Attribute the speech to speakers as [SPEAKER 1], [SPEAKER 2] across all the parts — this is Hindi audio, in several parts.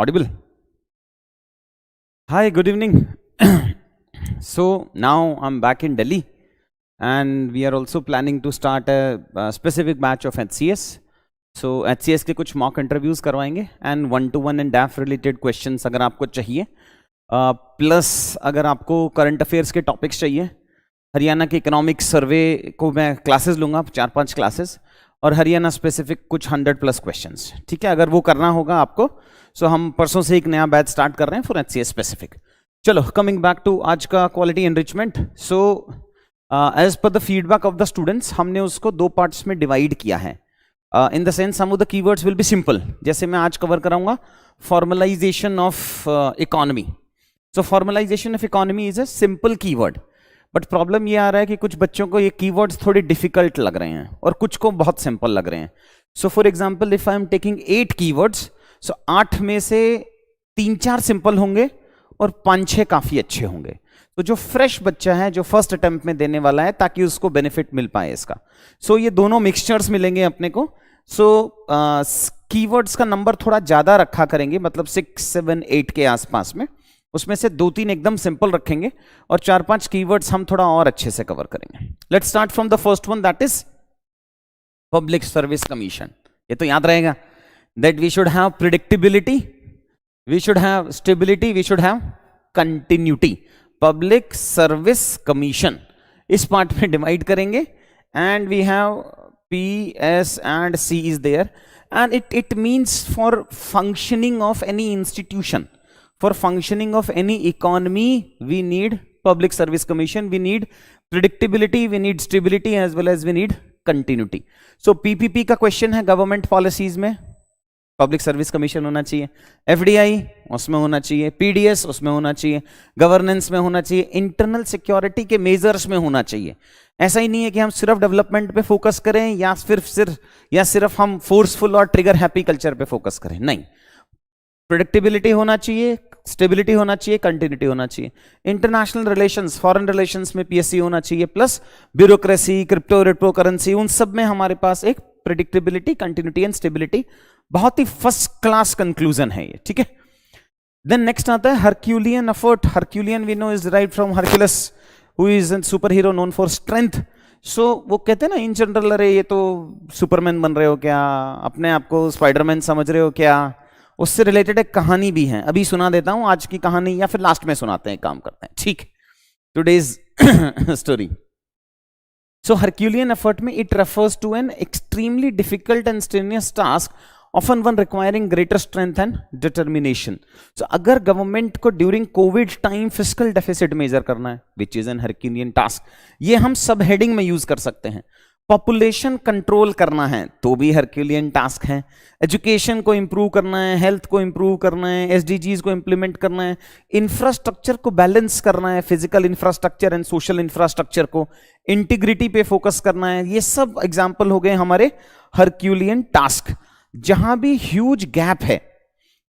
[SPEAKER 1] Audible? Hi, good evening. So now I'm back in Delhi, and we are also planning to start a specific batch of HCS. So HCS के कुछ मॉक इंटरव्यूज करवाएंगे and 1-to-1 and डैफ related questions अगर आपको चाहिए, प्लस अगर आपको करंट अफेयर्स के टॉपिक्स चाहिए, हरियाणा के इकोनॉमिक सर्वे को मैं क्लासेस लूँगा, 4-5 क्लासेस, और हरियाणा स्पेसिफिक कुछ 100+ क्वेश्चंस, ठीक है। अगर वो करना होगा आपको, सो हम परसों से एक नया बैच स्टार्ट कर रहे हैं फॉर HCS स्पेसिफिक। चलो, कमिंग बैक टू आज का quality enrichment. So as per the feedback of the students, हमने उसको 2 पार्ट्स में डिवाइड किया है। In the sense some of the keywords will be simple, जैसे मैं आज कवर कराऊंगा formalisation of economy. So formalisation of economy is a simple keyword, but problem ये आ रहा है कि कुछ बच्चों को ये कीवर्ड्स थोड़ी डिफिकल्ट लग रहे हैं और कुछ को बहुत सिंपल लग रहे हैं। So for example, if I am taking 8 keywords, so 8 में से 3-4 सिंपल होंगे और 5-6 काफी अच्छे होंगे। तो जो फ्रेश बच्चा है, जो फर्स्ट अटेम्प्ट में देने वाला है, ताकि उसको बेनिफिट मिल पाए इसका, सो ये दोनों मिक्सचर्स मिलेंगे अपने को। सो कीवर्ड्स का नंबर थोड़ा ज्यादा रखा करेंगे, मतलब 6, 7, 8 के आसपास में। उसमें से 2-3 एकदम सिंपल रखेंगे और 4-5 कीवर्ड्स हम थोड़ा और अच्छे से कवर करेंगे। Let's start from the first one, that is public service commission. ये तो याद रहेगा, that we should have predictability, we should have stability, we should have continuity. Public service commission इस पार्ट में डिवाइड करेंगे, and we have P, S and C is there, and it means for functioning of any institution, for functioning of any economy, we need public service commission, we need predictability, we need stability, as well as we need continuity. So PPP का क्वेश्चन है, गवर्नमेंट पॉलिसीज में पब्लिक सर्विस कमीशन होना चाहिए, FDI उसमें होना चाहिए, PDS उसमें होना चाहिए, गवर्नेंस में होना चाहिए, इंटरनल सिक्योरिटी के मेजर्स में होना चाहिए। ऐसा ही नहीं है कि हम सिर्फ डेवलपमेंट पे फोकस करें या सिर्फ हम फोर्सफुल और ट्रिगर हैप्पी कल्चर पे फोकस करें, नहीं। प्रेडिक्टेबिलिटी होना चाहिए, स्टेबिलिटी होना चाहिए, कंटिन्यूटी होना चाहिए। इंटरनेशनल रिलेशंस, फॉरेन रिलेशंस में PSC होना चाहिए, प्लस ब्यूरोक्रेसी, क्रिप्टो करेंसी, उन सब में हमारे पास एक प्रेडिक्टेबिलिटी, कंटिन्यूटी एंड स्टेबिलिटी, बहुत ही फर्स्ट क्लास कंक्लूजन है ये, ठीक है। देन नेक्स्ट आता है Herculean effort. Herculean we know is derived from Hercules, who is a super hero known for strength. So वो कहते हैं ना इन जनरल, अरे ये तो सुपरमैन बन रहे हो क्या, अपने आप को स्पाइडरमैन समझ रहे हो क्या। उससे रिलेटेड एक कहानी भी है, अभी सुना देता हूं आज की कहानी, या फिर लास्ट में सुनाते हैं, काम करते हैं, ठीक। Today's story. So Herculean effort में it refers to an extremely difficult and strenuous task, often one requiring greater strength and determination. So अगर गवर्नमेंट को during Covid time fiscal deficit measure करना है, which is an Herculean task, ये हम सब हेडिंग में यूज कर सकते हैं। पॉपुलेशन कंट्रोल करना है तो भी हरक्यूलियन टास्क है। एजुकेशन को इंप्रूव करना है, हेल्थ को इंप्रूव करना है, SDGs को इंप्लीमेंट करना है, इंफ्रास्ट्रक्चर को बैलेंस करना है, physical infrastructure and social infrastructure को, इंटीग्रिटी पे फोकस करना है। ये सब एग्जाम्पल हो गए हमारे हरक्यूलियन टास्क। जहां भी ह्यूज गैप है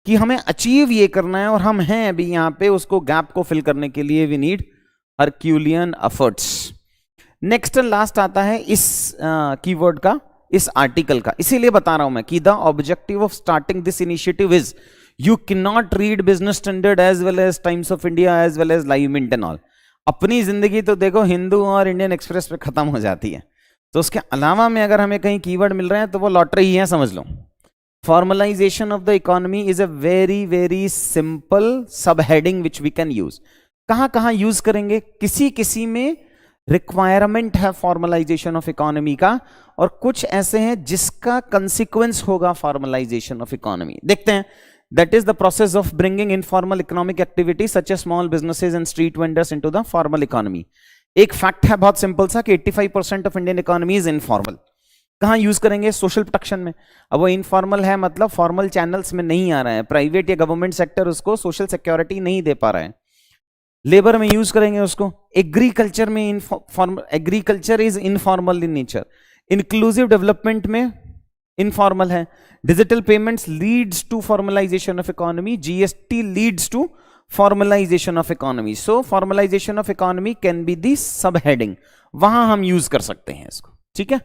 [SPEAKER 1] कि हमें अचीव ये करना है और हम हैं अभी यहां पे, उसको गैप को फिल करने के लिए we need herculean efforts. Next last आता है इस कीवर्ड का, इस आर्टिकल का, इसीलिए बता रहा हूं मैं कि the objective of starting this initiative is you can not read Business Standard as well as Times of India as well as Live Mint and all. अपनी जिंदगी तो देखो हिंदू और इंडियन एक्सप्रेस पे खत्म हो जाती है, तो उसके अलावा में अगर हमें कहीं कीवर्ड मिल रहे हैं तो वो लॉटरी ही है, समझ लो। Formalization of the economy is a very simple subheading which we can use. कहां यूज करेंगे, किसी में रिक्वायरमेंट है फॉर्मलाइजेशन ऑफ इकोनॉमी का, और कुछ ऐसे हैं जिसका कंसिक्वेंस होगा फॉर्मलाइजेशन ऑफ इकोनॉमी। देखते हैं, that is the process of bringing informal economic activity such as small businesses and street vendors into the formal economy. एक फैक्ट है बहुत सिंपल सा कि 85% of Indian economy is informal. कहां यूज करेंगे, सोशल प्रोटेक्शन में। अब वो इनफॉर्मल है मतलब फॉर्मल चैनल्स में नहीं आ रहा है, प्राइवेट या गवर्नमेंट सेक्टर उसको सोशल सिक्योरिटी नहीं दे पा रहा है। लेबर में यूज करेंगे उसको। एग्रीकल्चर में agriculture is informal in nature. Inclusive development में इनफॉर्मल है। Digital payments leads to formalisation of economy, GST leads to formalisation of economy. So formalisation of economy can be the sub heading, वहां हम यूज कर सकते हैं इसको, ठीक है।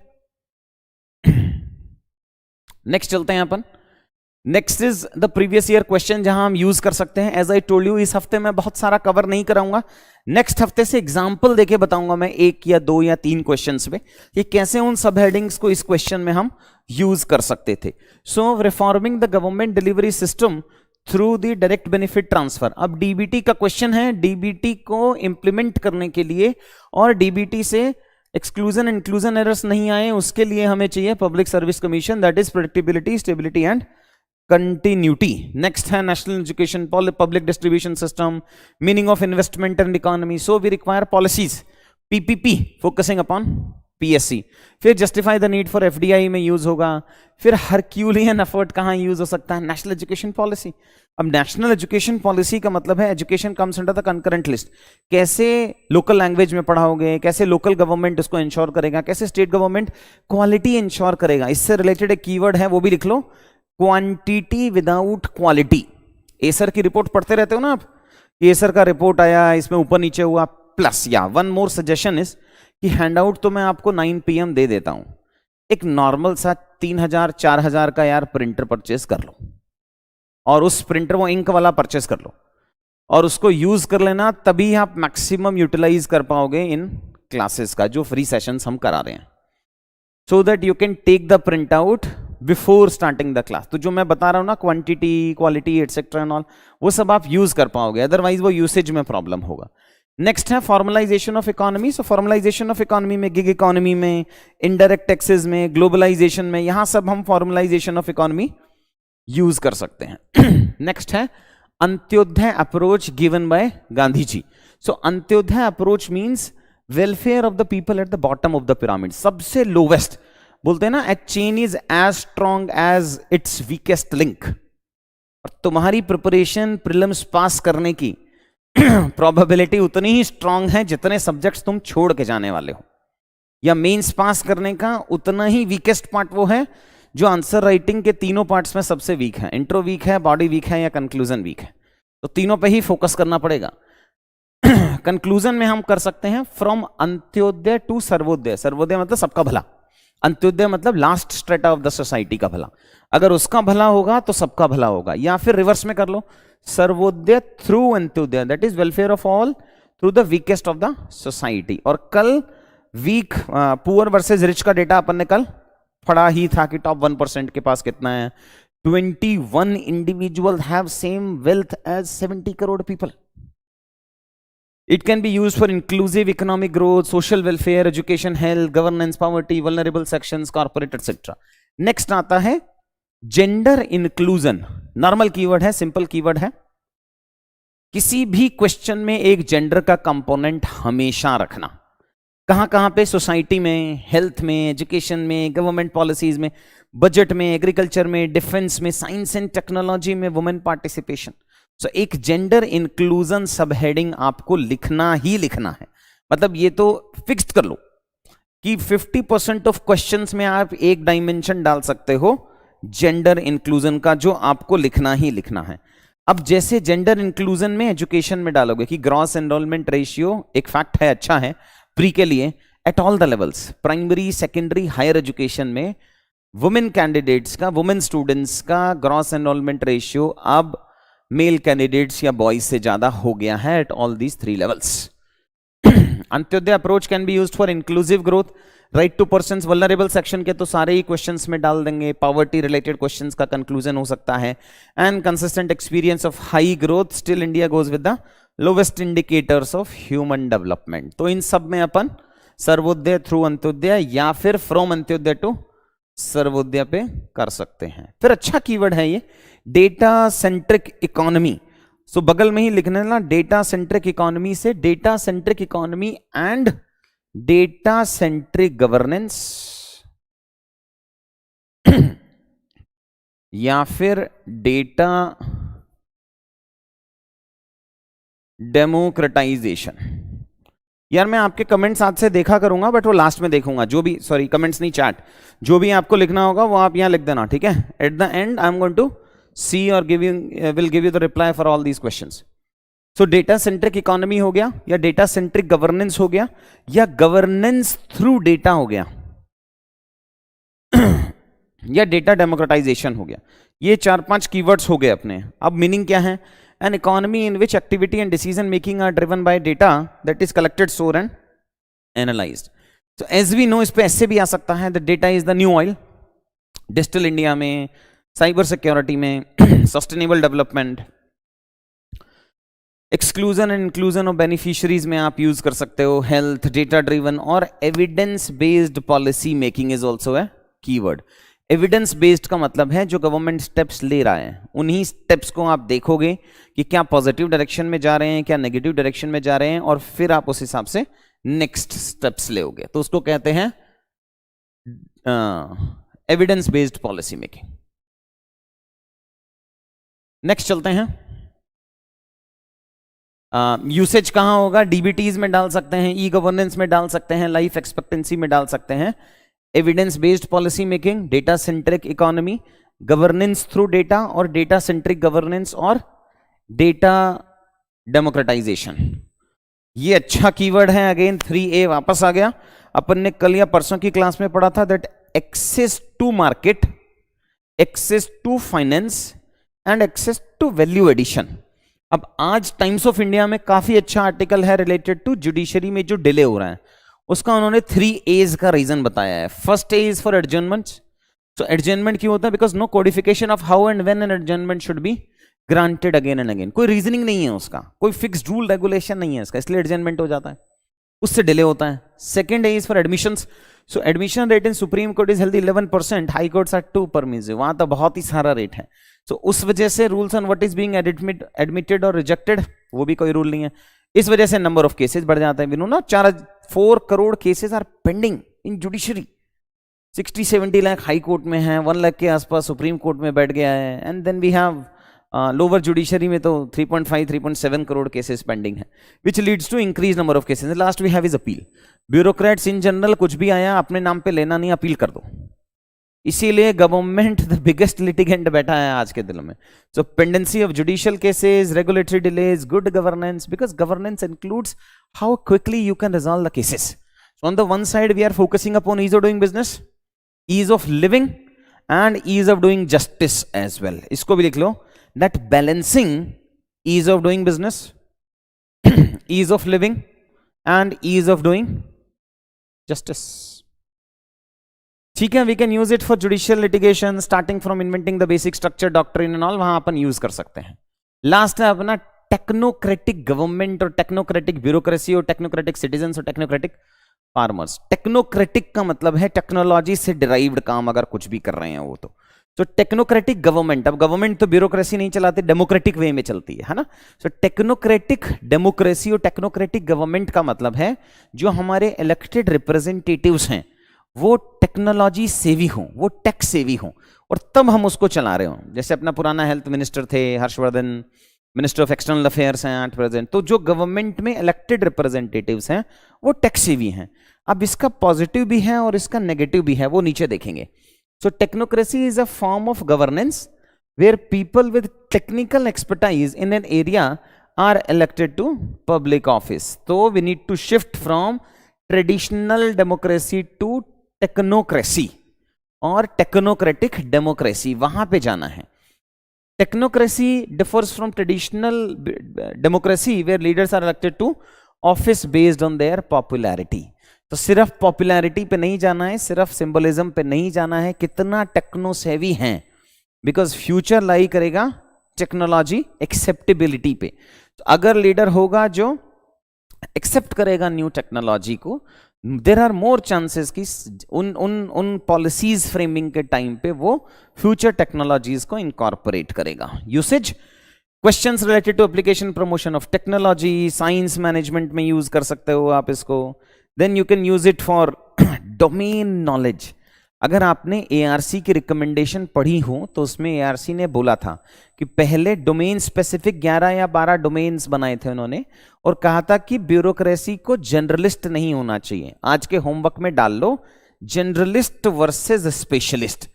[SPEAKER 1] नेक्स्ट चलते हैं अपन next is the previous year question जहां हम यूज कर सकते हैं. एज आई टोल्ड यू, इस हफ्ते मैं बहुत सारा कवर नहीं कराऊंगा. नेक्स्ट हफ्ते से एग्जाम्पल देके बताऊंगा मैं 1 या 2 या 3 क्वेश्चंस पे कि कैसे उन सब हेडिंग्स को इस क्वेश्चन में हम यूज कर सकते थे. So reforming the government delivery system through the direct benefit transfer. अब डीबीटी का क्वेश्चन है. डीबीटी को इंप्लीमेंट करने के लिए और डीबीटी से एक्सक्लूजन इंक्लूजन एरर्स नहीं आए, उसके लिए हमें चाहिए public service commission, that is predictability, stability and continuity. Next है national education public distribution system, meaning of investment and economy. So we require policies, PPP focusing upon PSC. फिर justify the need for FDI में यूज होगा. फिर हरक्यूलियन एफर्ट कहां यूज हो सकता है? National education policy. अब नेशनल एजुकेशन पॉलिसी का मतलब है education comes under the concurrent list. कैसे लोकल लैंग्वेज में पढ़ाओगे, कैसे लोकल गवर्नमेंट इसको इंश्योर करेगा, कैसे स्टेट गवर्नमेंट क्वालिटी इंश्योर करेगा. इससे रिलेटेड एक कीवर्ड है, वो भी लिख लो, क्वांटिटी विदाउट क्वालिटी. एसर की रिपोर्ट पढ़ते रहते हो ना आप, एसर का रिपोर्ट आया, इसमें ऊपर नीचे हुआ. प्लस या वन मोर सजेशन इज कि हैंडआउट तो मैं आपको 9 PM दे देता हूं, एक नॉर्मल सा 3000-4000 का यार प्रिंटर परचेस कर लो, और उस प्रिंटर वो इंक वाला परचेस कर लो और उसको यूज कर लेना. तभी आप मैक्सिमम यूटिलाइज कर पाओगे इन क्लासेस का जो फ्री सेशंस हम करा रहे हैं. So that you can take the print out before starting the class. तो जो मैं बता रहा हूं ना, quantity, quality etcetera and all, वो सब आप यूज कर पाओगे, अदरवाइज वो यूसेज में प्रॉब्लम होगा. नेक्स्ट है formalisation of economy. So formalisation of economy में, गिग इकोनॉमी में, इनडायरेक्ट टैक्सेस में, ग्लोबलाइजेशन में, यहां सब हम फॉर्मलाइजेशन ऑफ इकोनॉमी यूज कर सकते हैं. नेक्स्ट है Antyodaya approach given by Gandhi ji. So Antyodaya approach means welfare of the people at the bottom of the pyramid. सबसे लोवेस्ट बोलते हैं ना, a chain is as strong as its weakest link. और तुम्हारी प्रिपरेशन प्रीलिम्स पास करने की प्रोबेबिलिटी उतनी ही स्ट्रांग है जितने सब्जेक्ट्स तुम छोड़ के जाने वाले हो, या मेंस पास करने का उतना ही वीकेस्ट पार्ट वो है जो आंसर राइटिंग के तीनों पार्ट्स में सबसे वीक है. इंट्रो वीक है, बॉडी वीक है, या कंक्लूजन वीक है. तो तीनों पे ही फोकस करना पड़ेगा. कंक्लूजन में हम कर सकते हैं फ्रॉम अंत्योदय टू सर्वोदय. सर्वोदय मतलब सबका भला, अंत्योदय मतलब last strata of the society का भला. अगर उसका भला होगा तो सबका भला होगा. या फिर रिवर्स में कर लो, Sarvodaya through Antyodaya, that is welfare of all through the weakest of the society. और कल वीक पुअर वर्सेज रिच का डेटा अपन ने कल पढ़ा ही था कि टॉप 1% के पास कितना है. 21 individual have same wealth as 70 crore people. It can be used for inclusive economic growth, social welfare, education, health, governance, poverty, vulnerable sections, corporate, etc. Next आता है gender inclusion. नॉर्मल कीवर्ड है, सिंपल कीवर्ड है. किसी भी क्वेश्चन में एक जेंडर का कंपोनेंट हमेशा रखना. कहां कहां पे? सोसाइटी में, हेल्थ में, एजुकेशन में, गवर्नमेंट पॉलिसीज में, बजट में, एग्रीकल्चर में, डिफेंस में, साइंस एंड टेक्नोलॉजी में, वुमेन पार्टिसिपेशन. सो एक जेंडर इंक्लूजन सब हेडिंग आपको लिखना ही लिखना है. मतलब ये तो फिक्स्ड कर लो कि 50% ऑफ क्वेश्चंस में आप एक डायमेंशन डाल सकते हो जेंडर इंक्लूजन का, जो आपको लिखना ही लिखना है. अब जैसे जेंडर इंक्लूजन में एजुकेशन में डालोगे कि ग्रॉस एनरोलमेंट रेशियो एक फैक्ट है, अच्छा है प्री के लिए, at all the levels, primary, secondary, higher education में वुमेन कैंडिडेट्स का, वुमेन स्टूडेंट्स का ग्रॉस एनरोलमेंट रेशियो अब मेल कैंडिडेट्स या बॉयज से ज्यादा हो गया है at all these 3 levels. Antyodaya approach can be used for inclusive growth, right to persons, vulnerable section के तो सारे ही क्वेश्चंस में डाल देंगे. पॉवर्टी रिलेटेड क्वेश्चंस का कंक्लूजन हो सकता है. And consistent experience of high growth, still India goes with the lowest indicators of human development. तो इन सब में अपन सर्वोदय थ्रू अंत्योदय या फिर फ्रॉम अंत्योदय टू सर्वोदय पे कर सकते हैं. फिर अच्छा कीवर्ड है ये डेटा सेंट्रिक इकोनॉमी. सो बगल में ही लिखने ना, डेटा सेंट्रिक इकोनॉमी से data centric economy and data centric governance, या फिर डेटा डेमोक्रेटाइजेशन. यार मैं आपके कमेंट्स आज से देखा करूंगा, बट वो लास्ट में देखूंगा. जो भी, सॉरी कमेंट्स नहीं, चैट, जो भी आपको लिखना होगा वो आप यहां लिख देना, ठीक है. At the end I am going to see or will give you the reply for all these questions. So data centric economy हो गया, या data centric governance हो गया, या governance through data हो गया. या डेटा डेमोक्रेटाइजेशन हो गया। ये 4-5 कीवर्ड्स हो गए अपने। अब मीनिंग क्या है? An economy in which activity and decision making are driven by data that is collected, stored and analysed. तो एज वी नो, इस पे ऐसे भी आ सकता है, the data is the new oil. Digital India में, साइबर सिक्योरिटी में, sustainable development, exclusion and inclusion of beneficiaries में आप यूज कर सकते हो, हेल्थ, डेटा ड्रिवन और evidence based policy making is also a keyword. Evidence based का मतलब है जो गवर्नमेंट स्टेप्स ले रहा है, उन्हीं स्टेप्स को आप देखोगे कि क्या पॉजिटिव डायरेक्शन में जा रहे हैं, क्या नेगेटिव डायरेक्शन में जा रहे हैं, और फिर आप उस हिसाब से नेक्स्ट स्टेप्स लेोगे। तो उसको कहते हैं evidence based policy making. Next चलते हैं। यूसेज कहां होगा? डीबीटीज में डाल सकते हैं, ई गवर्नेंस में डाल सकते हैं, लाइफ एक्सपेक्टेंसी में डाल सकते हैं। Evidence based policy making, data centric economy, governance through data और डेटा सेंट्रिक गवर्नेंस और डेटा डेमोक्रेटाइजेशन। ये अच्छा कीवर्ड है। अगेन 3A वापस आ गया। अपन ने कल या परसों की क्लास में पढ़ा था that access to market, access to finance and access to value addition. अब आज टाइम्स ऑफ इंडिया में काफी अच्छा आर्टिकल है रिलेटेड टू जुडिशरी में जो डिले हो रहा है, उसका उन्होंने 3A's का रीजन बताया है। First A is for adjournment. So adjournment क्यों होता है? Because no codification of how and when an adjournment should be granted again and again. कोई रीजनिंग नहीं है उसका, कोई फिक्स्ड रूल रेगुलेशन नहीं है इसका, इसलिए एडजर्नमेंट हो जाता है, उससे डिले होता है। Second A is for admissions. So admission rate in supreme court is healthy 11%, high courts are 2 permissive. वहां तो बहुत ही सारा रेट है। सो उस वजह से rules on what is being admitted और रिजेक्टेड, वो भी कोई रूल नहीं है। इस वजह से नंबर ऑफ केसेस बढ़ जाते हैं। विनो ना 4 crore cases are pending in judiciary. 60-70 lakh high court में है, 1 लाख के आसपास सुप्रीम कोर्ट में बैठ गया है, and then we have lower judiciary में तो 3.5-3.7 करोड़ केसेस पेंडिंग है, which leads to increase number of cases. Last we have is appeal. Bureaucrats in general कुछ भी आया अपने नाम पे लेना नहीं, अपील कर दो। इसीलिए गवर्नमेंट द बिगेस्ट लिटिगेंट बैठा है आज के दिनों में। So pendency of judicial cases, regulatory delays, good governance, because governance includes how quickly you can resolve the cases. On the one side we are focusing upon ease of doing business, ease of living and ease of doing justice as well. इसको भी लिख लो, that balancing ease of doing business, ease of living and ease of doing justice. ठीक है, we can use it for judicial litigation starting from inventing the basic structure, doctrine and all, वहां अपन यूज कर सकते हैं। लास्ट है अपना टेक्नोक्रेटिक गवर्नमेंट और टेक्नोक्रेटिक ब्यूरोक्रेसी और टेक्नोक्रेटिक सिटीजन और टेक्नोक्रेटिक फार्मर्स। टेक्नोक्रेटिक का मतलब है टेक्नोलॉजी से डिराइव्ड काम अगर कुछ भी कर रहे हैं वो तो टेक्नोक्रेटिक गवर्नमेंट। अब गवर्नमेंट तो ब्यूरोक्रेसी नहीं चलाते, डेमोक्रेटिक वे में चलती है ना। सो टेक्नोक्रेटिक डेमोक्रेसी और टेक्नोक्रेटिक गवर्नमेंट का मतलब है जो हमारे इलेक्टेड रिप्रेजेंटेटिव्स हैं वो टेक्नोलॉजी सेवी हों, वो टेक सेवी हों, और तब हम उसको चला रहे हों। जैसे अपना पुराना हेल्थ मिनिस्टर थे Harshvardhan, minister of external affairs हैं एट प्रेजेंट। तो जो गवर्नमेंट में इलेक्टेड रिप्रेजेंटेटिव्स हैं वो टेक सेवी हैं। अब इसका पॉजिटिव भी है और इसका नेगेटिव भी है, वो नीचे देखेंगे। So technocracy is a form of governance where people with technical expertise in an area are elected to public office. So we need to shift from traditional democracy to technocracy और technocratic democracy, वहां पे जाना है। Technocracy differs from traditional democracy where leaders are elected to office based on their popularity. तो सिर्फ पॉपुलैरिटी पे नहीं जाना है, सिर्फ सिंबलिज्म पे नहीं जाना है, कितना टेक्नो सेवी हैं, बिकॉज फ्यूचर लाई करेगा टेक्नोलॉजी एक्सेप्टेबिलिटी पे। तो अगर लीडर होगा जो एक्सेप्ट करेगा न्यू टेक्नोलॉजी को, देर आर मोर चांसेस कि उन पॉलिसीज फ्रेमिंग के टाइम पे वो फ्यूचर टेक्नोलॉजीज को इनकॉर्पोरेट करेगा। Usage questions related to application promotion of technology, science management में यूज कर सकते हो आप इसको। Then you can use it for domain knowledge. अगर आपने ARC की रिकमेंडेशन पढ़ी हो तो उसमें ARC ने बोला था कि पहले डोमेन स्पेसिफिक 11 या 12 डोमेन्स बनाए थे उन्होंने, और कहा था कि ब्यूरोक्रेसी को जनरलिस्ट नहीं होना चाहिए। आज के होमवर्क में डाल लो जनरलिस्ट वर्सेस स्पेशलिस्ट।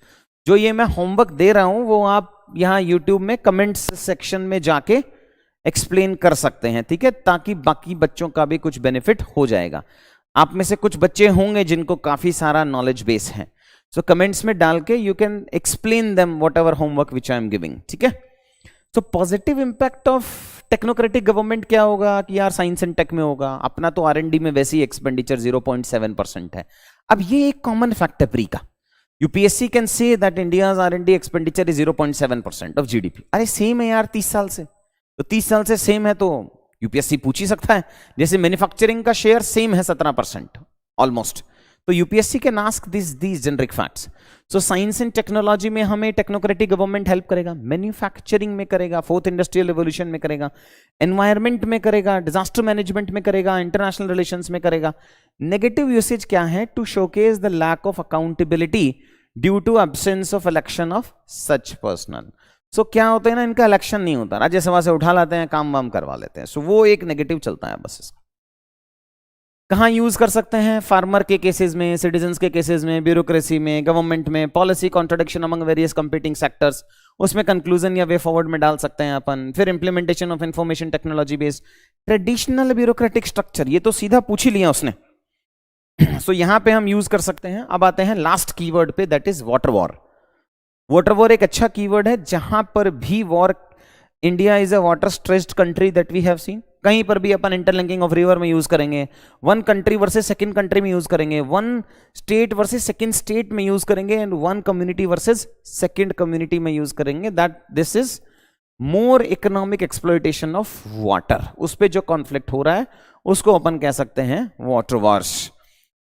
[SPEAKER 1] जो ये मैं होमवर्क दे रहा हूं वो आप यहाँ यूट्यूब में कमेंट्स सेक्शन में जाके एक्सप्लेन कर सकते हैं, ठीक है, ताकि बाकी बच्चों का भी कुछ बेनिफिट हो जाएगा। आप में से कुछ बच्चे होंगे जिनको काफी सारा नॉलेज बेस है। सो कमेंट्स में डाल के you can explain them what ever homework which I am giving, ठीक है। So positive impact of technocratic government क्या होगा कि यार साइंस एंड टेक में होगा, अपना तो R&D में वैसे ही एक्सपेंडिचर 0.7% है। अब ये एक कॉमन फैक्ट है प्री का, UPSC can say that India's R&D expenditure is 0.7% of GDP। अरे सेम है यार 30 साल से, तो 30 साल से सेम है तो यूपीएससी पूछ ही सकता है। जैसे मैन्युफैक्चरिंग का शेयर सेम है 17% ऑलमोस्ट, तो UPSC can ask this generic facts. So science and technology में हमें टेक्नोक्रेटिक गवर्नमेंट हेल्प करेगा, मैन्युफैक्चरिंग में करेगा, फोर्थ इंडस्ट्रियल रिवोल्यूशन में करेगा, एनवायरमेंट में करेगा, डिजास्टर मैनेजमेंट में करेगा, इंटरनेशनल रिलेशंस में करेगा। नेगेटिव यूसेज क्या है? To showcase the lack of accountability due to absence of election of such personal. So क्या होता है ना, इनका इलेक्शन नहीं होता, राज्यसभा से उठा लाते हैं, काम वाम करवा लेते हैं। सो वो एक नेगेटिव चलता है बस इसका। कहाँ यूज कर सकते हैं? फार्मर के केसेस में, सिटीजन्स के केसेस में, ब्यूरोक्रेसी में, गवर्नमेंट में, policy contradiction among various competing sectors, उसमें कंक्लूजन या वे फॉरवर्ड में डाल सकते हैं अपन। फिर implementation of information technology based traditional bureaucratic structure, ये तो सीधा पूछ ही लिया उसने। सो यहां पे हम यूज कर सकते हैं। अब आते हैं लास्ट कीवर्ड पे, that is water war. Water war एक अच्छा कीवर्ड है, जहां पर भी war, India is a water stressed country that we have seen. कहीं पर भी अपन इंटरलिंकिंग ऑफ रिवर में यूज करेंगे, one country versus second country में यूज करेंगे, one state versus second state में यूज करेंगे, and one community versus second community में यूज करेंगे। That this is more economic exploitation of water. उस पे जो कॉन्फ्लिक्ट हो रहा है उसको अपन कह सकते हैं water wars.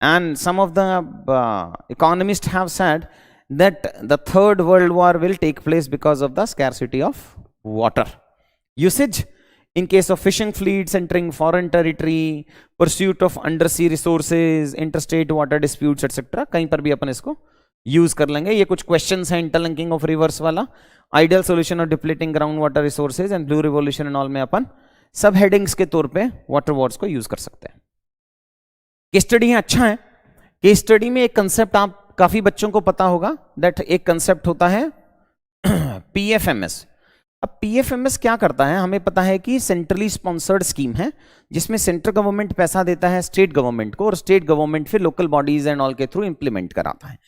[SPEAKER 1] And some of the economist have said that the third world war will take place because of the scarcity of water usage in case of fishing fleets entering foreign territory, pursuit of undersea resources, interstate water disputes etc. कहीं पर भी अपन इसको यूज कर लेंगे। ये कुछ क्वेश्चंस हैं इंटरलिंकिंग ऑफ रिवर्स वाला, ideal solution of depleting ground water resources and blue revolution and all में अपन सब हेडिंग्स के तौर पे वाटर वॉर्स को यूज कर सकते हैं। केस स्टडी है, अच्छा है। केस स्टडी में एक कंसेप्ट आप काफी बच्चों को पता होगा, दैट एक कंसेप्ट होता है PFMS। अब PFMS क्या करता है? हमें पता है कि सेंट्रली स्पॉन्सर्ड स्कीम है, जिसमें सेंट्रल गवर्नमेंट पैसा देता है स्टेट गवर्नमेंट को, और स्टेट गवर्नमेंट फिर लोकल बॉडीज एंड ऑल के थ्रू इंप्लीमेंट कराता है।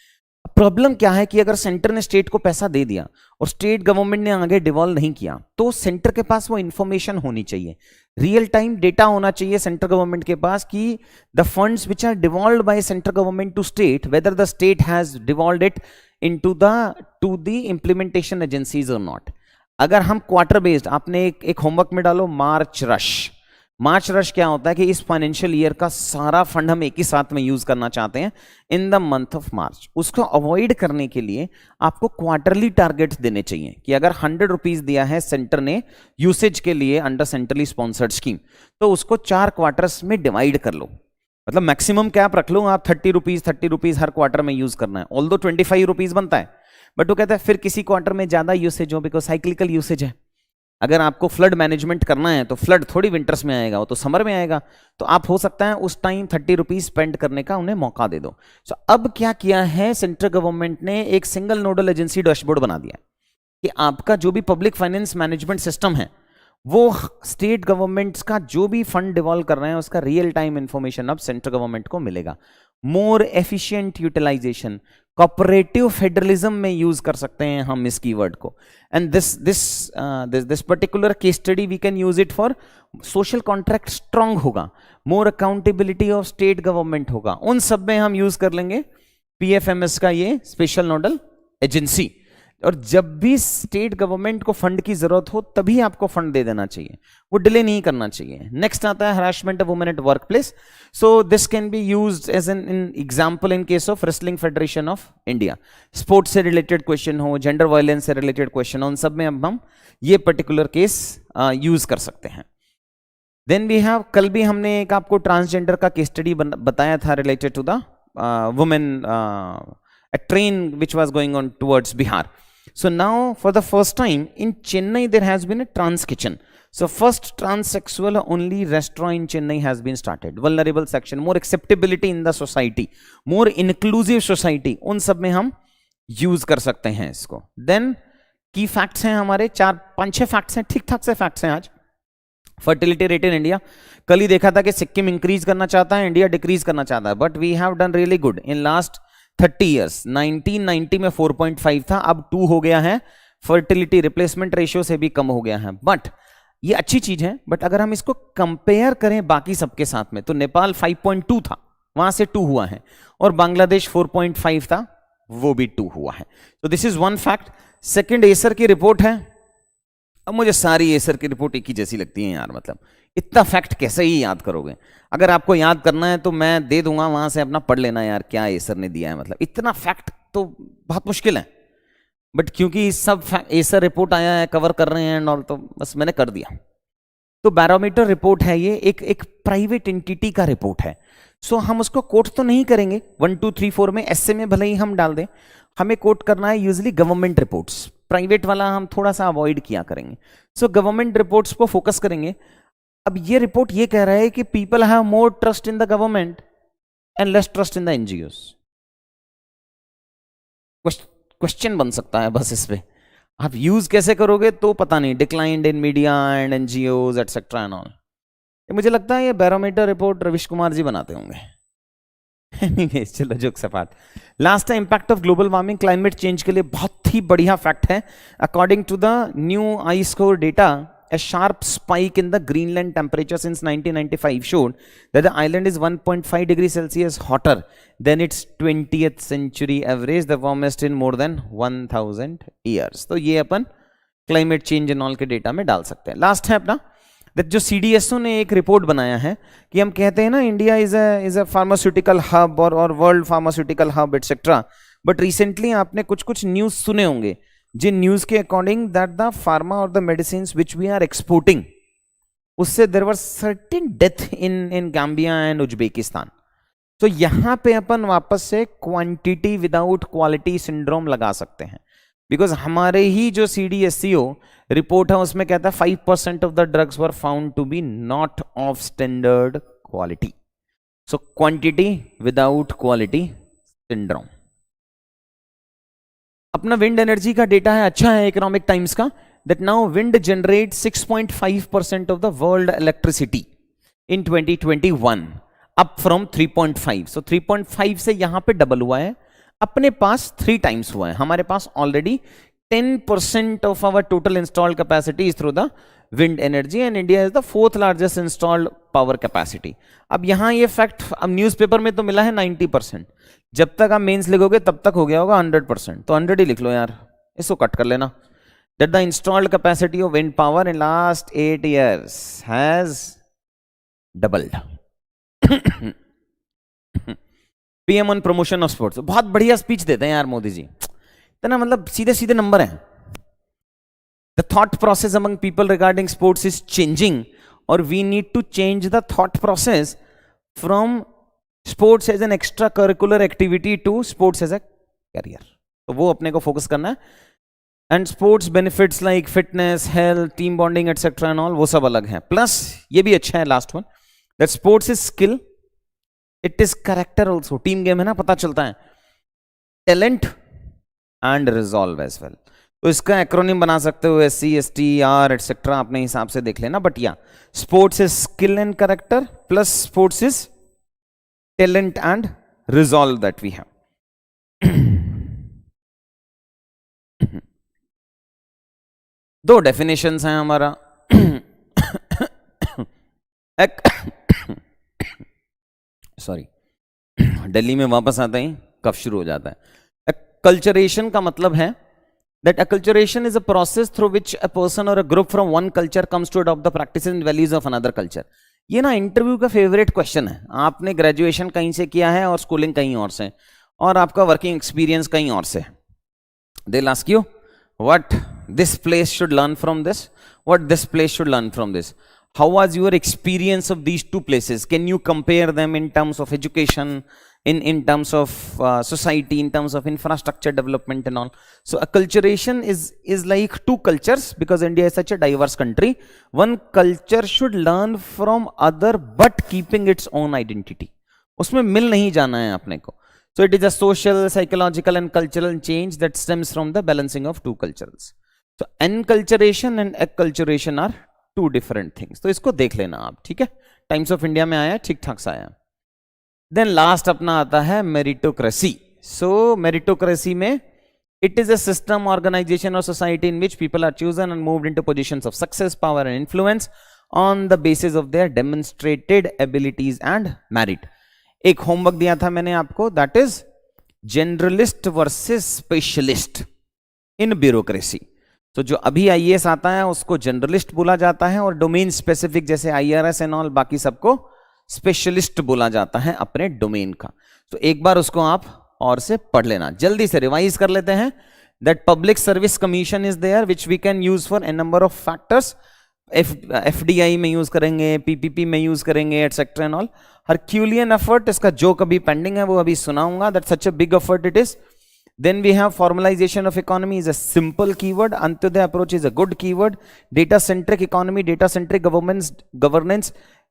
[SPEAKER 1] प्रॉब्लम क्या है कि अगर सेंटर ने स्टेट को पैसा दे दिया और स्टेट गवर्नमेंट ने आगे डिवॉल्व नहीं किया, तो सेंटर के पास वो इंफॉर्मेशन होनी चाहिए, रियल टाइम डेटा होना चाहिए सेंट्रल गवर्नमेंट के पास कि the funds which are devolved by central government to state, whether the state has devolved it into the implementation agencies और नॉट। अगर हम क्वार्टर बेस्ड, आपने एक होमवर्क में डालो मार्च रश। मार्च रश क्या होता है कि इस फाइनेंशियल ईयर का सारा फंड हम एक ही साथ में यूज करना चाहते हैं in the month of March. उसको अवॉइड करने के लिए आपको क्वार्टरली टारगेट्स देने चाहिए कि अगर 100 रुपीज दिया है सेंटर ने यूसेज के लिए अंडर सेंट्रली स्पॉन्सर्ड स्कीम, तो उसको 4 क्वार्टर्स में डिवाइड कर लो। मतलब मैक्सिमम कैप रख लो आप 30 रुपीज हर क्वार्टर में यूज करना है। ऑल्दो 25 रुपीज बनता है, बट वो कहता है फिर किसी क्वार्टर में ज्यादा यूसेज हो, बिकॉज साइक्लिकल यूसेज है। अगर आपको फ्लड मैनेजमेंट करना है तो फ्लड थोड़ी विंटर्स में आएगा, वो तो समर में आएगा, तो आप हो सकता है उस टाइम 30 रुपीज स्पेंड करने का उन्हें मौका दे दो। सो अब क्या किया है सेंट्रल गवर्नमेंट ने, एक सिंगल नोडल एजेंसी डैशबोर्ड बना दिया कि आपका जो भी पब्लिक फाइनेंस मैनेजमेंट सिस्टम है, वो स्टेट गवर्नमेंट्स का जो भी फंड डिवॉल्व कर रहे हैं उसका रियल टाइम इंफॉर्मेशन अब सेंट्रल गवर्नमेंट को मिलेगा। More efficient utilisation, cooperative federalism में यूज कर सकते हैं हम इस कीवर्ड को। And this particular case study we can use it for social contract strong होगा, more accountability of state government होगा, उन सब में हम यूज कर लेंगे PFMS का ये स्पेशल नोडल एजेंसी। और जब भी स्टेट गवर्नमेंट को फंड की जरूरत हो तभी आपको फंड दे देना चाहिए, वो डिले नहीं करना चाहिए। नेक्स्ट आता है harassment of women at work place. So this can be used as an example in case of wrestling federation of India. Sports से रिलेटेड क्वेश्चन हो, जेंडर वायलेंस से रिलेटेड क्वेश्चन हो, उन सब में अब हम ये पर्टिकुलर केस यूज कर सकते हैं। देन वी हैव, कल भी हमने एक आपको ट्रांसजेंडर का केस स्टडी बताया था related to the women, a train which was going on towards Bihar. So now for the first time in Chennai there has been a trans kitchen. So first transsexual only restaurant in Chennai has been started. Vulnerable section, more acceptability in the society, more inclusive society, उन सब में हम यूज कर सकते हैं इसको। Then की फैक्ट्स हैं हमारे 4-5-6 फैक्ट्स हैं, ठीक ठाक से फैक्ट्स हैं आज। फर्टिलिटी रेट इन इंडिया, कल ही देखा था कि सिक्किम इंक्रीज करना चाहता है, इंडिया डिक्रीज करना चाहता है, but we have done really good in last 30 years. 1990 में 4.5 था, अब 2 हो गया है। फर्टिलिटी रिप्लेसमेंट रेशियो से भी कम हो गया है। बट ये अच्छी चीज है, बट अगर हम इसको कंपेयर करें बाकी सबके साथ में, तो नेपाल 5.2 था, वहां से 2 हुआ है, और बांग्लादेश 4.5 था, वो भी 2 हुआ है। तो this is one fact. Second, Acer की रिपोर्ट है। अब मुझे सारी एसर की रिपोर्ट एक ही जैसी लगती है यार, मतलब इतना फैक्ट कैसे ही याद करोगे? अगर आपको याद करना है तो मैं दे दूंगा, वहां से अपना पढ़ लेना यार, क्या एसर ने दिया है, मतलब इतना फैक्ट तो बहुत मुश्किल है। बट क्योंकि सब एसर रिपोर्ट आया है, कवर कर रहे हैं और, तो बस मैंने कर दिया। तो बैरोमीटर रिपोर्ट है ये, एक प्राइवेट एंटिटी का रिपोर्ट है। सो हम उसको कोट तो नहीं करेंगे 1 2 3 4 में, ऐसे में भले ही हम डाल दें, हमें कोट करना है यूजुअली गवर्नमेंट रिपोर्ट्स। प्राइवेट वाला हम थोड़ा सा अवॉइड किया करेंगे। सो गवर्नमेंट रिपोर्ट्स को फोकस करेंगे। अब ये रिपोर्ट ये कह रहा है कि people have more trust in the government and less trust in the NGOs. Question बन सकता है बस इस पे, आप यूज कैसे करोगे तो पता नहीं। Declined in media and NGOs etcetera and all. मुझे लगता है ये बैरोमीटर रिपोर्ट रविश कुमार जी बनाते होंगे। Anyways, चलो जोक्स अपार्ट। लास्ट है impact of global warming climate change के लिए बहुत ही बढ़िया फैक्ट है। According to the new I score data, a sharp spike in the Greenland temperature since 1995 showed that the island is 1.5 degrees Celsius hotter than its 20th century average, the warmest in more than 1000 years। तो ये अपन क्लाइमेट चेंज एंड ऑल के डेटा में डाल सकते हैं। लास्ट है अपना जो सीडीएसओ ने एक रिपोर्ट बनाया है कि हम कहते हैं ना India is a pharmaceutical hub और world pharmaceutical hub etcetera, but recently आपने कुछ कुछ न्यूज सुने होंगे जिन न्यूज के अकॉर्डिंग दैट द फार्मा और the medicine which we are exporting, उससे there were certain death in Gambia and Uzbekistan. तो यहां पे अपन वापस से क्वांटिटी विदाउट क्वालिटी सिंड्रोम लगा सकते हैं, बिकॉज हमारे ही जो सीडीएससीओ रिपोर्ट है उसमें कहता है 5% of the drugs were found to be not of standard quality. So quantity without quality syndrome. अपना विंड एनर्जी का डेटा है, अच्छा है इकोनॉमिक टाइम्स का, that now wind generate 6.5% of the world electricity in 2021 up from 3.5। So 3.5 से यहां पे डबल हुआ है, अपने पास 3 टाइम्स हुआ है। हमारे पास already 10% of our total installed capacity is through the wind energy and India is the 4th largest installed power capacity. अब यहां ये फैक्ट अब न्यूज़पेपर में तो मिला है 90%, जब तक आप मेंस लिखोगे तब तक हो गया होगा 100%, तो 100 ही लिख लो यार, इसको कट कर लेना। That the installed capacity of wind power in last 8 years has doubled. PM on promotion of sports, बहुत बढ़िया स्पीच देते हैं यार मोदी जी, इतना मतलब सीधे सीधे नंबर हैं। The thought process among people regarding sports is changing, और we need to change the thought process from sports as an extra curricular activity to sports as a career. तो वो अपने को फोकस करना है। And sports benefits like fitness, health, team bonding etcetera and all, वो सब अलग है। प्लस ये भी अच्छा है last one, that sports is skill, it is character also. Team game है ना, पता चलता है, talent and resolve as well. तो इसका एक्रोनिम बना सकते हो SC ST R एटसेट्रा, अपने हिसाब से देख लेना। बट या sports is skill and character plus sports is talent and resolve that we have. दो डेफिनेशंस हैं हमारा। सॉरी, दिल्ली में वापस आता ही कफ शुरू हो जाता है। अकल्चरेशन का मतलब है that acculturation is a process through which a person or a group from one culture comes to adopt the practices and values of another culture। ये ना इंटरव्यू का फेवरेट क्वेश्चन है। आपने ग्रेजुएशन कहीं से किया है और स्कूलिंग कहीं और से, और आपका वर्किंग एक्सपीरियंस कहीं और से। They'll ask you what this place should learn from this, what this place should learn from this. How was your experience of these two places? Can you compare them in terms of education, in terms of society, in terms of infrastructure development and all? So acculturation is like two cultures, because India is such a diverse country. One culture should learn from other but keeping its own identity. उसमें मिल नहीं जाना है अपने को. So it is a social, psychological and cultural change that stems from the balancing of two cultures. So enculturation and acculturation are two different things. तो इसको देख लेना आप, ठीक है? टाइम्स ऑफ इंडिया में आया, ठीक ठाक सा आया. देन लास्ट अपना आता है मेरिटोक्रेसी. सो मेरिटोक्रेसी में it is a system, organization or society in which people are chosen and moved into positions of success, power and influence on the basis of their demonstrated abilities and merit. एक होमवर्क दिया था मैंने आपको, that is generalist versus specialist in bureaucracy. तो जो अभी IAS आता है उसको जनरलिस्ट बोला जाता है और डोमेन स्पेसिफिक जैसे IRS एंड ऑल बाकी सबको स्पेशलिस्ट बोला जाता है अपने डोमेन का. तो एक बार उसको आप और से पढ़ लेना. जल्दी से रिवाइज कर लेते हैं. That public service commission is there which we can use for a number of factors. FDI में यूज करेंगे, PPP में यूज करेंगे, etcetera and all. Herculean effort, इसका जो कभी पेंडिंग है वो अभी सुनाऊंगा. That such a big effort it is. Then we have formalization of economy is a simple keyword. Antyodaya approach is a good keyword. Data centric economy, data centric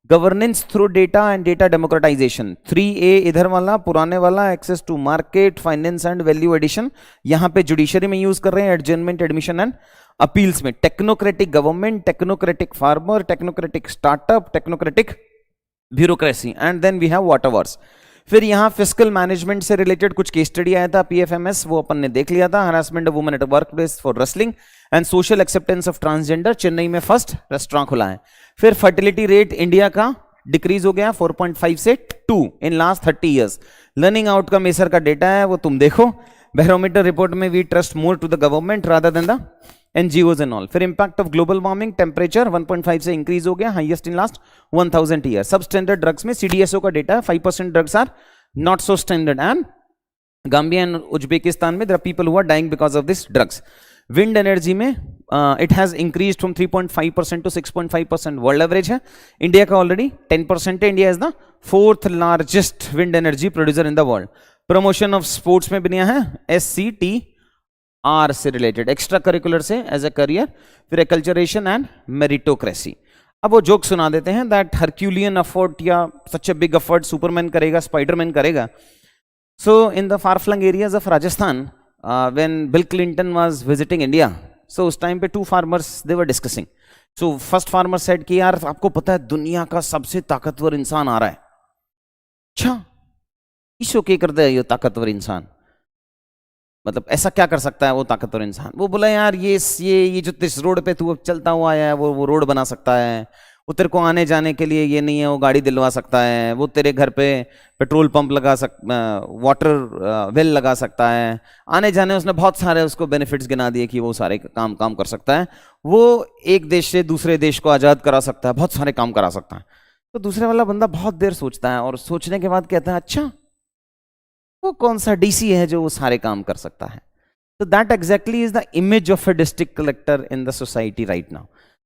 [SPEAKER 1] governance through data and data democratization. 3A इधर वाला पुराने वाला access to market, finance and value addition. यहाँ पे judiciary में use कर रहे हैं, adjournment, admission and appeals में. Technocratic government, technocratic farmer, technocratic startup, technocratic bureaucracy. And then we have whatever's. फिर यहाँ फिजिकल मैनेजमेंट से रिलेटेड कुछ केस स्टडी आया था, PFMS, वो अपन ने देख लिया था. Harassment of women at work place for wrestling and social acceptance of transgender. Chennai में फर्स्ट रेस्टोरेंट खुला है. फिर फर्टिलिटी रेट इंडिया का डिक्रीज हो गया 4.5 से 2 इन last 30 years. Learning outcome Acer का डेटा है, वो तुम देखो. बैरोमीटर रिपोर्ट में we trust more to the government rather than the NGOs and all. फिर impact of global warming, temperature 1.5 से इंक्रीज हो गया, हाईएस्ट इन लास्ट 1000 ईयर. सब स्टैंडर्ड ड्रग्स में CDSO का डेटा है, 5% drugs are not so standard, and Gambia and Uzbekistan में there are people who are dying because of this drugs. Wind energy में it has increased from 3.5% to 6.5%. world average है. India का already 10% है. India is the 4th largest wind energy producer in the world. Promotion of sports में बनिया है SCTR से related, extra curricular से as a career. फिर acculturation and meritocracy. अब वो जोक सुना देते हैं दैट हरक्यूलियन एफर्ट या such a big effort Superman करेगा, स्पाइडरमैन करेगा. So in the far flung areas of Rajasthan when Bill Clinton was visiting India, so उस टाइम पे 2 farmers they were discussing. So first farmer said कि यार आपको पता है दुनिया का सबसे ताकतवर इंसान आ रहा है. अच्छा, इसो क्या करता है ये ताकतवर इंसान, मतलब ऐसा क्या कर सकता है वो ताकतवर इंसान? वो बोला यार ये जो इस रोड पे तू चलता हुआ आया है वो रोड बना सकता है. वो तेरे को आने जाने के लिए ये नहीं है, वो गाड़ी दिलवा सकता है. वो तेरे घर पे पेट्रोल पंप लगा वाटर वेल लगा सकता है. आने जाने उसने बहुत सारे उसको बेनिफिट्स गिना दिए कि वो सारे काम कर सकता है. वो एक देश से दूसरे देश को आज़ाद करा सकता है, बहुत सारे काम करा सकता है. तो दूसरे वाला बंदा बहुत देर सोचता है और सोचने के बाद कहता है अच्छा वो कौन सा DC है जो वो सारे काम कर सकता है. तो that exactly is the image of a district collector in the society right now.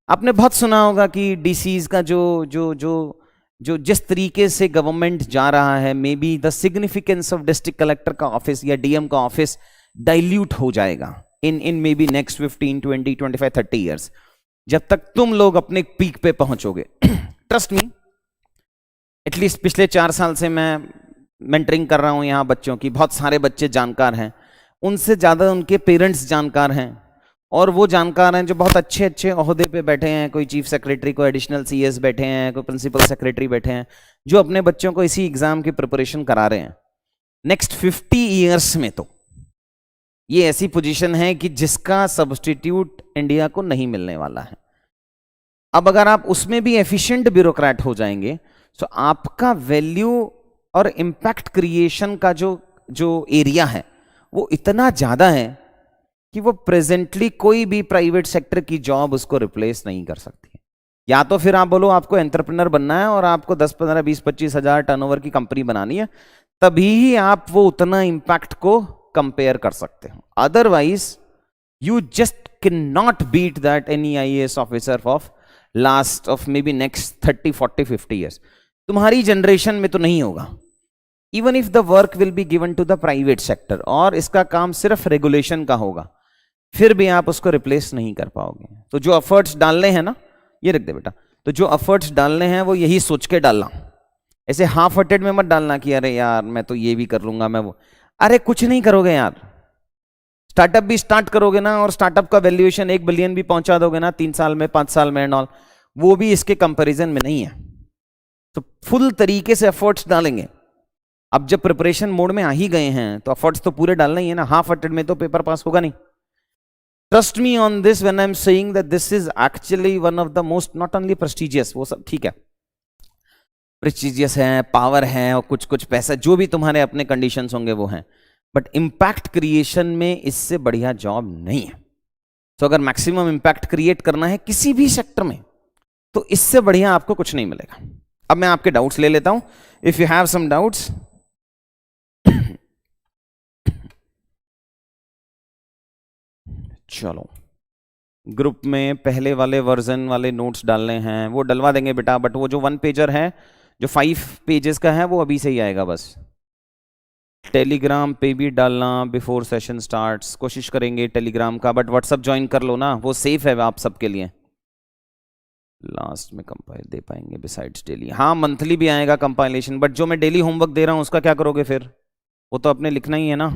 [SPEAKER 1] आपने बहुत सुना होगा कि DCs का जो जिस तरीके से गवर्नमेंट जा रहा है, may be the significance of district collector का ऑफिस या DM का ऑफिस डाइल्यूट हो जाएगा इन मे बी नेक्स्ट 15, 20, 25, 30 ईयर्स, जब तक तुम लोग अपने पीक पे पहुंचोगे. ट्रस्ट मी, एटलीस्ट पिछले 4 साल से मैं मेंटरिंग कर रहा हूं यहाँ बच्चों की. बहुत सारे बच्चे जानकार हैं, उनसे ज़्यादा उनके पेरेंट्स जानकार हैं. और वो जानकार हैं जो बहुत अच्छे अच्छे ओहदे पे बैठे हैं. कोई चीफ सेक्रेटरी, कोई एडिशनल CS बैठे हैं, कोई प्रिंसिपल सेक्रेटरी बैठे हैं, जो अपने बच्चों को इसी एग्जाम की प्रिपरेशन करा रहे हैं. नेक्स्ट 50 ईयर्स में तो ये ऐसी पोजीशन है कि जिसका सब्स्टिट्यूट इंडिया को नहीं मिलने वाला है. अब अगर आप उसमें भी एफिशिएंट ब्यूरोक्रेट हो जाएंगे तो आपका वैल्यू और इम्पैक्ट क्रिएशन का जो एरिया है वो इतना ज़्यादा है कि वो प्रेजेंटली कोई भी प्राइवेट सेक्टर की जॉब उसको रिप्लेस नहीं कर सकती है. या तो फिर आप बोलो आपको एंटरप्रेन्योर बनना है और आपको 10, 15, 20, 25 हज़ार टर्नओवर की कंपनी बनानी है, तभी ही आप वो उतना इम्पैक्ट को कंपेयर कर सकते हो. Otherwise you just can not beat that any IAS officer of last of maybe next 30, 40, 50 years. तुम्हारी जनरेशन में तो नहीं होगा. Even if the work will be given to the private sector और इसका काम सिर्फ रेगुलेशन का होगा, फिर भी आप उसको रिप्लेस नहीं कर पाओगे. तो जो एफर्ट्स डालने हैं ना, ये रख दे बेटा, तो जो एफर्ट्स डालने हैं वो यही सोच के डालना. ऐसे हाफ हार्टेड में मत डालना कि अरे यार मैं तो ये भी कर लूंगा, मैं वो. अरे कुछ नहीं करोगे यार. स्टार्टअप भी स्टार्ट करोगे ना और स्टार्टअप का वैल्यूएशन 1 बिलियन भी पहुंचा दोगे ना 3 साल में, 5 साल में एंड ऑल, वो भी इसके कंपेरिजन में नहीं है. तो फुल तरीके से एफर्ट्स डालेंगे. अब जब प्रिपरेशन मोड में आ ही गए हैं तो एफर्ट्स तो पूरे डालना ही है ना, हाफ अटेम्प्ट में तो पेपर पास होगा नहीं। Trust me on this when I am saying that this is actually one of the most, not only prestigious, वो सब ठीक है, प्रेस्टिजियस है, पावर है और कुछ कुछ पैसा, जो भी तुम्हारे अपने कंडीशंस होंगे वो हैं, बट इंपैक्ट क्रिएशन में इससे बढ़िया जॉब नहीं है। तो अगर मैक्सिमम इंपैक्ट क्रिएट करना है किसी भी सेक्टर में तो इससे बढ़िया आपको कुछ नहीं मिलेगा। अब मैं आपके डाउट्स ले लेता हूं, if you have some doubts. चलो, ग्रुप में पहले वाले वर्जन वाले नोट्स डालने हैं, वो डलवा देंगे बेटा, बट वो जो 1 पेजर है, जो 5 पेजेस का है, वो अभी से ही आएगा बस। टेलीग्राम पे भी डालना बिफोर सेशन स्टार्ट्स, कोशिश करेंगे टेलीग्राम का, बट व्हाट्सअप ज्वाइन कर लो ना, वो सेफ है आप सबके लिए। लास्ट में कंपाइल दे पाएंगे बिसाइड्स डेली, हाँ मंथली भी आएगा कंपाइलेशन, बट जो मैं डेली होमवर्क दे रहा हूँ उसका क्या करोगे फिर, वो तो अपने लिखना ही है ना।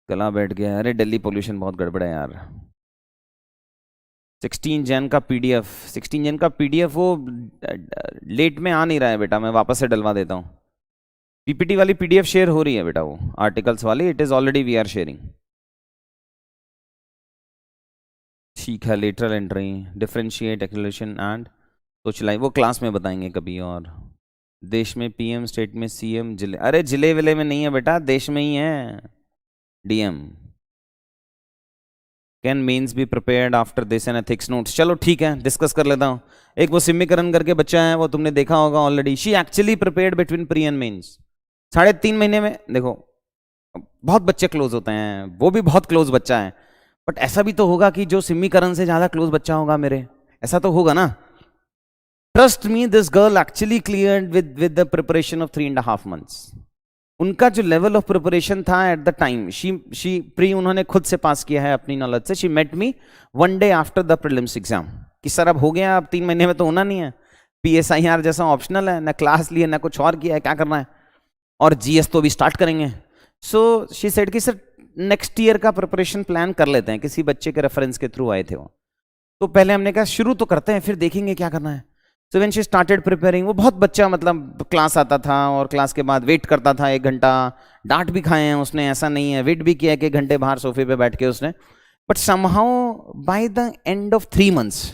[SPEAKER 1] गला बैठ गया, अरे दिल्ली पोल्यूशन बहुत गड़बड़ है यार। 16 जैन का पीडीएफ, 16 जैन का पीडीएफ वो लेट में आ नहीं रहा है बेटा, मैं वापस से डलवा देता हूँ। पीपीटी वाली पीडीएफ शेयर हो रही है बेटा, वो आर्टिकल्स वाली, it is already we are sharing. ठीक है, lateral entry, differentiate, acceleration and socialize, वो क्लास में बताएंगे कभी। और देश में पीएम, स्टेट में सीएम, जिले, अरे जिले विले में नहीं है बेटा, देश में ही है DM. Can mains be prepared after this and ethics notes, चलो ठीक है डिस्कस कर लेता हूँ। एक वो सिम्मीकरण करके बच्चा है, वो तुमने देखा होगा already, she actually prepared between pre and mains. 3.5 महीने में, देखो बहुत बच्चे क्लोज होते हैं, वो भी बहुत क्लोज बच्चा है, बट ऐसा भी तो होगा कि जो सिम्मीकरण से ज्यादा क्लोज बच्चा होगा मेरे, ऐसा तो होगा ना। Trust me, this girl actually cleared with the preparation of 3.5 months। उनका जो लेवल ऑफ प्रिपरेशन था at the time, she pre उन्होंने खुद से पास किया है अपनी नॉलेज से। She met me 1 day after the prelims exam कि सर अब हो गया, अब 3 महीने में तो होना नहीं है, PSIR जैसा ऑप्शनल है, ना क्लास लिए ना कुछ और किया है, क्या करना है, और GS तो भी स्टार्ट करेंगे। सो शी सेड कि सर नेक्स्ट ईयर का प्रिपरेशन प्लान कर लेते हैं, किसी बच्चे के रेफरेंस के थ्रू आए थे वो, तो पहले हमने कहा शुरू तो करते हैं फिर देखेंगे क्या करना है। So when she started preparing, वो बहुत बच्चा मतलब क्लास आता था और क्लास के बाद वेट करता था 1 घंटा, डांट भी खाए हैं उसने, ऐसा नहीं है, वेट भी किया कि 1 घंटे बाहर सोफे पे बैठ के उसने, but somehow by the end of 3 months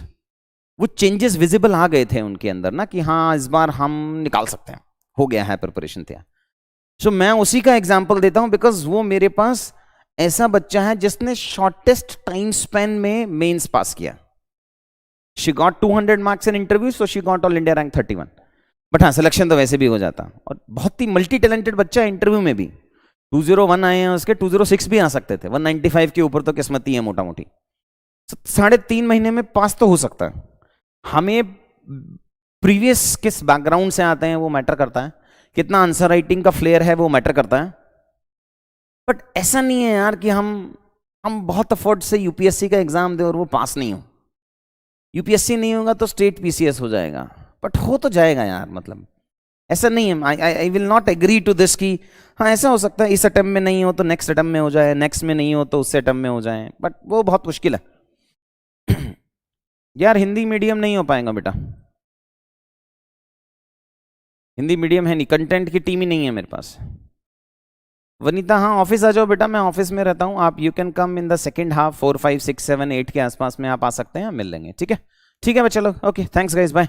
[SPEAKER 1] वो चेंजेस विजिबल आ गए थे उनके अंदर ना, कि हाँ इस बार हम निकाल सकते हैं, हो गया है प्रिपरेशन तैयार। सो मैं उसी का एग्जाम्पल देता हूं बिकॉज वो मेरे पास ऐसा बच्चा है जिसने शॉर्टेस्ट टाइम स्पेन में मेंस पास किया। She got 200 marks in interview, so she got all India rank 31। But हाँ सिलेक्शन तो वैसे भी हो जाता, और बहुत ही मल्टी टैलेंटेड बच्चा है, इंटरव्यू में भी 201 आए हैं उसके, 206 भी आ सकते थे, 195 के ऊपर तो किस्मत ही है मोटा मोटी। 3.5 महीने में पास तो हो सकता है। हमें प्रीवियस किस बैकग्राउंड से आते हैं वो मैटर करता है, कितना आंसर राइटिंग का फ्लेयर है वो मैटर करता है, बट ऐसा नहीं है यार कि हम बहुत एफर्ट से यूपीएससी का एग्जाम दे और वो पास नहीं हो। यूपीएससी नहीं होगा तो स्टेट पीसीएस हो जाएगा, बट हो तो जाएगा यार, मतलब ऐसा नहीं है। I will not agree to this कि हाँ ऐसा हो सकता है इस अटेम्प्ट में नहीं हो तो नेक्स्ट अटेम्प्ट में हो जाए, नेक्स्ट में नहीं हो तो उससे अटेम्प्ट में हो जाए, बट वो बहुत मुश्किल है। यार हिंदी मीडियम नहीं हो पाएगा बेटा, हिंदी मीडियम है नहीं, कंटेंट की टीम ही नहीं है मेरे पास। वनीता हाँ ऑफिस आ जाओ बेटा, मैं ऑफिस में रहता हूँ, आप you can come in the second half, 4, 5, 6, 7, 8 के आसपास में आप आ सकते हैं, मिल लेंगे। ठीक है ठीक है चलो, ओके थैंक्स गाइस, बाय।